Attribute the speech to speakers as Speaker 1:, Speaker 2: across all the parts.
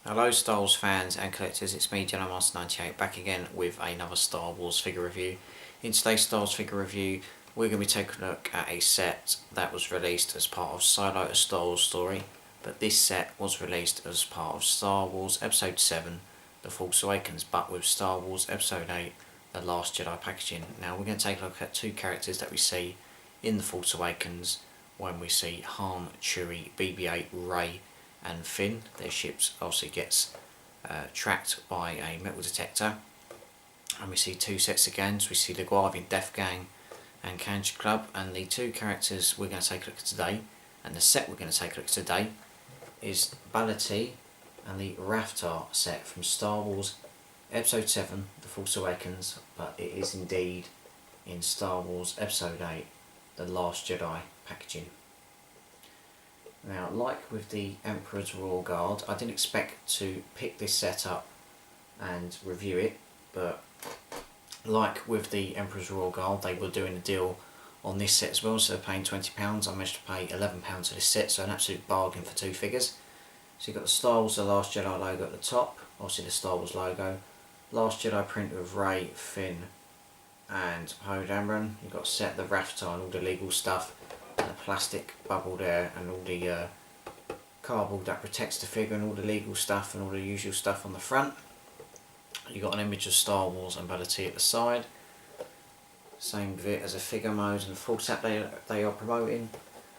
Speaker 1: Hello Star Wars fans and collectors, it's me Jedi Master 98 back again with another Star Wars figure review. In today's Star Wars figure review we're going to be taking a look at a set that was released as part of Solo a Star Wars Story, but this set was released as part of Star Wars Episode 7 The Force Awakens, but with Star Wars Episode 8 The Last Jedi packaging. Now we're going to take a look at two characters that we see in The Force Awakens when we see Han, Chewie, BB-8, Rey and Finn. Their ships obviously gets tracked by a metal detector, and we see two sets of gangs. We see the Guavian Death Gang and Kanjiklub, and the two characters we're going to take a look at today, and the set we're going to take a look at today is Bala-Tik and the Rathtar set from Star Wars Episode 7 The Force Awakens, but it is indeed in Star Wars Episode 8 The Last Jedi packaging. Now, like with the Emperor's Royal Guard, I didn't expect to pick this set up and review it, but like with the Emperor's Royal Guard, they were doing a deal on this set as well, so they're paying £20. I managed to pay £11 for this set, so an absolute bargain for two figures. So you've got the Star Wars The Last Jedi logo at the top, obviously the Star Wars logo, Last Jedi print with Rey, Finn and Poe Dameron. You've got set the Rathttar and all the legal stuff, and the plastic bubble there, and all the cardboard that protects the figure, and all the legal stuff and all the usual stuff on the front. You've got an image of Star Wars and Bala-Tik at the side. Same with it as a figure mode and the Force app they are promoting.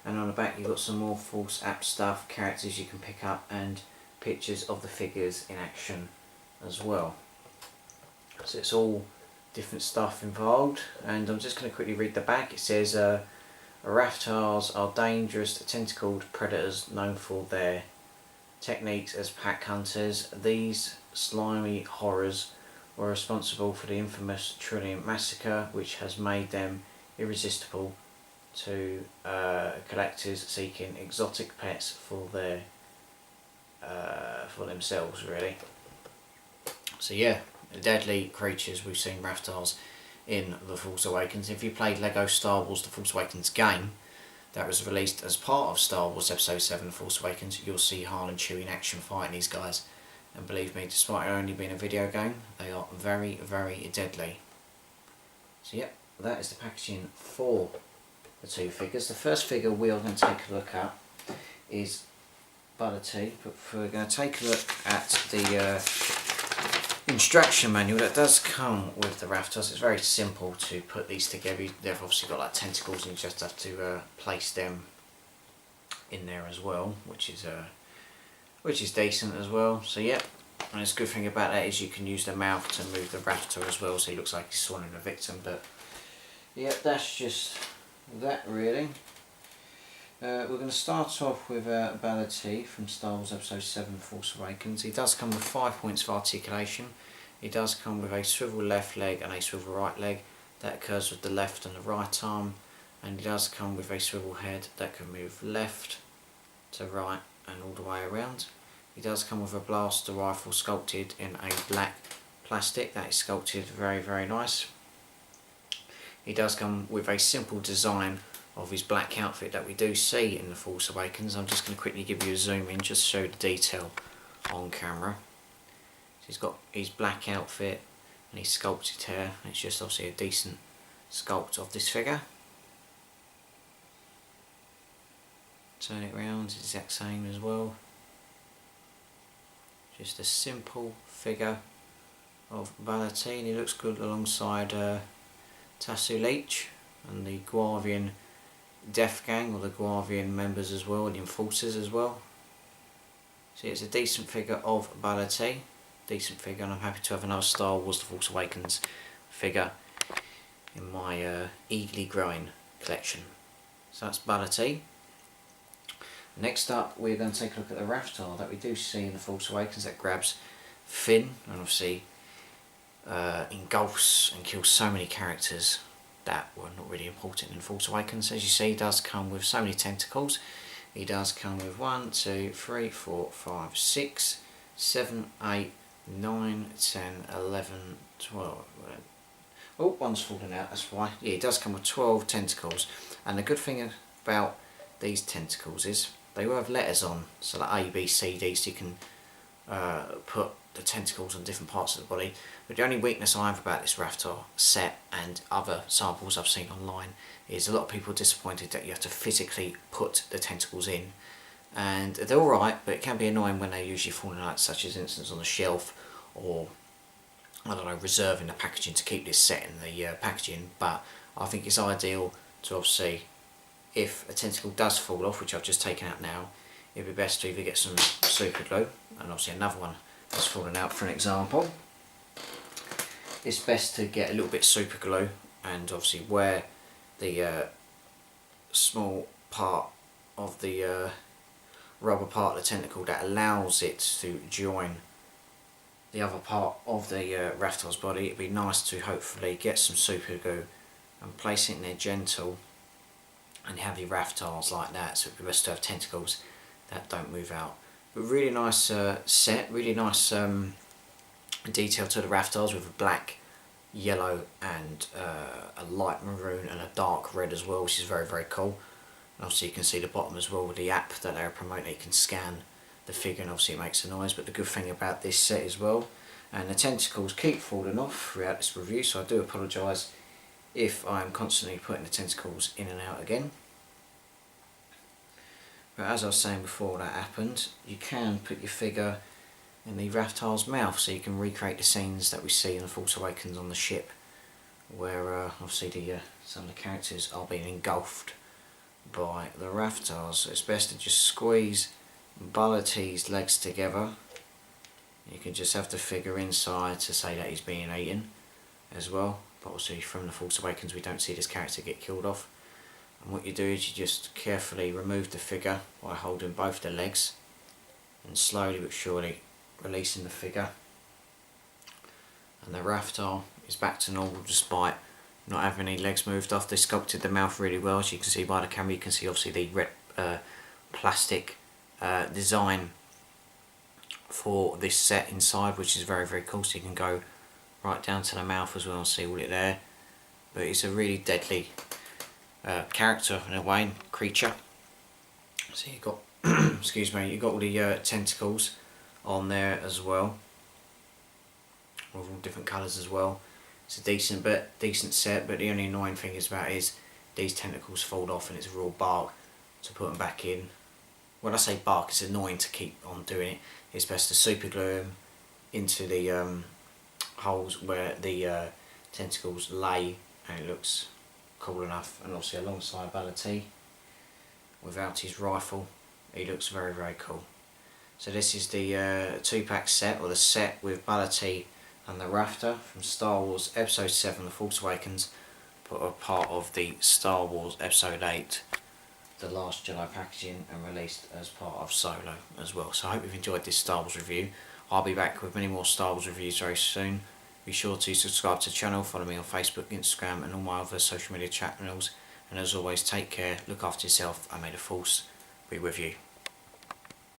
Speaker 1: And on the back you've got some more Force app stuff, characters you can pick up and pictures of the figures in action as well. So it's all different stuff involved, and I'm just going to quickly read the back. It says Rathtars are dangerous tentacled predators known for their techniques as pack hunters. These slimy horrors were responsible for the infamous Trillia Massacre, which has made them irresistible to collectors seeking exotic pets for themselves, really. So yeah, the deadly creatures we've seen Rathtars in The Force Awakens. If you played Lego Star Wars The Force Awakens game that was released as part of Star Wars Episode 7 The Force Awakens, you'll see Han and Chewie in action fighting these guys, and believe me, despite it only being a video game, they are very, very deadly. So yep, that is the packaging for the two figures. The first figure we are going to take a look at is Bala-Tik, but we're going to take a look at the instruction manual that does come with the Rathtars. It's very simple to put these together. They've obviously got like tentacles, and you just have to place them in there as well, which is decent as well. So yeah, and the good thing about that is you can use the mouth to move the Rathtar as well, so he looks like he's swallowing a victim. But yeah, that's just that really. We're going to start off with Bala-Tik from Star Wars Episode 7 Force Awakens. He does come with 5 points of articulation. He does come with a swivel left leg and a swivel right leg. That occurs with the left and the right arm. And he does come with a swivel head that can move left to right and all the way around. He does come with a blaster rifle sculpted in a black plastic. That is sculpted very, very nice. He does come with a simple design of his black outfit that we do see in The Force Awakens. I'm just going to quickly give you a zoom in just to show the detail on camera. So he's got his black outfit and his sculpted hair. It's just obviously a decent sculpt of this figure. Turn it around, it's the exact same as well. Just a simple figure of Bala-Tik, and he looks good alongside Tasu Leech and the Guavian Death Gang, or the Guavian members as well, and the enforcers as well. So it's a decent figure of Bala-Tik, decent figure, and I'm happy to have another Star Wars The Force Awakens figure in my eagerly growing collection. So that's Bala-Tik. Next up we're going to take a look at the Rathtar that we do see in The Force Awakens, that grabs Finn and obviously engulfs and kills so many characters that were not really important in Force Awakens. As you see, he does come with so many tentacles. He does come with 1, 2, 3, 4, 5, 6, 7, 8, 9, 10, 11, 12. Oh, one's fallen out, that's why. Yeah, he does come with 12 tentacles. And the good thing about these tentacles is they will have letters on, so like A, B, C, D, so you can put the tentacles on different parts of the body. But the only weakness I have about this Rathtar set and other samples I've seen online is a lot of people are disappointed that you have to physically put the tentacles in. And they're alright, but it can be annoying when they usually fall out, such as instance on the shelf, or I don't know, reserving the packaging to keep this set in the packaging. But I think it's ideal to obviously, if a tentacle does fall off, which I've just taken out now, it'd be best to either get some super glue, and obviously another one that's fallen out for an example. It's best to get a little bit of super glue, and obviously where the small part of the rubber part of the tentacle that allows it to join the other part of the Rathtar's body, it'd be nice to hopefully get some super glue and place it in there gentle, and have your Rathtars like that. So it'd be best to have tentacles that don't move out. But really nice set, really nice detail to the Rathtars, with a black, yellow and a light maroon and a dark red as well, which is very, very cool. And obviously you can see the bottom as well with the app that they're promoting. You can scan the figure and obviously it makes a noise. But the good thing about this set as well, and the tentacles keep falling off throughout this review, so I do apologise if I'm constantly putting the tentacles in and out again. But as I was saying before that happened, you can put your figure in the Rathtar's mouth, so you can recreate the scenes that we see in The Force Awakens on the ship, where obviously some of the characters are being engulfed by the Rathtars. So it's best to just squeeze Bala-Tik's legs together. You can just have the figure inside to say that he's being eaten as well. But obviously from The Force Awakens we don't see this character get killed off. And what you do is you just carefully remove the figure by holding both the legs and slowly but surely releasing the figure. And the Rathtar is back to normal despite not having any legs moved off. They sculpted the mouth really well, as you can see by the camera. You can see obviously the red plastic design for this set inside, which is very, very cool. So you can go right down to the mouth as well and see all it there. But it's a really deadly character in a way, creature. So you've got excuse me, you've got all the tentacles on there as well, with all different colours as well. It's a decent set, but the only annoying thing is these tentacles fall off and it's a real bark to put them back in. When I say bark, it's annoying to keep on doing it. It's best to super glue them into the holes where the tentacles lay, and it looks cool enough. And obviously alongside Bala-Tik, without his rifle, he looks very, very cool. So this is the 2-pack set, or the set with Bala-Tik and the Rathtar from Star Wars Episode 7 The Force Awakens, but a part of the Star Wars Episode 8 The Last Jedi packaging, and released as part of Solo as well. So I hope you've enjoyed this Star Wars review. I'll be back with many more Star Wars reviews very soon. Be sure to subscribe to the channel, follow me on Facebook, Instagram and all my other social media channels, and as always, take care, look after yourself, and may the Force be with you.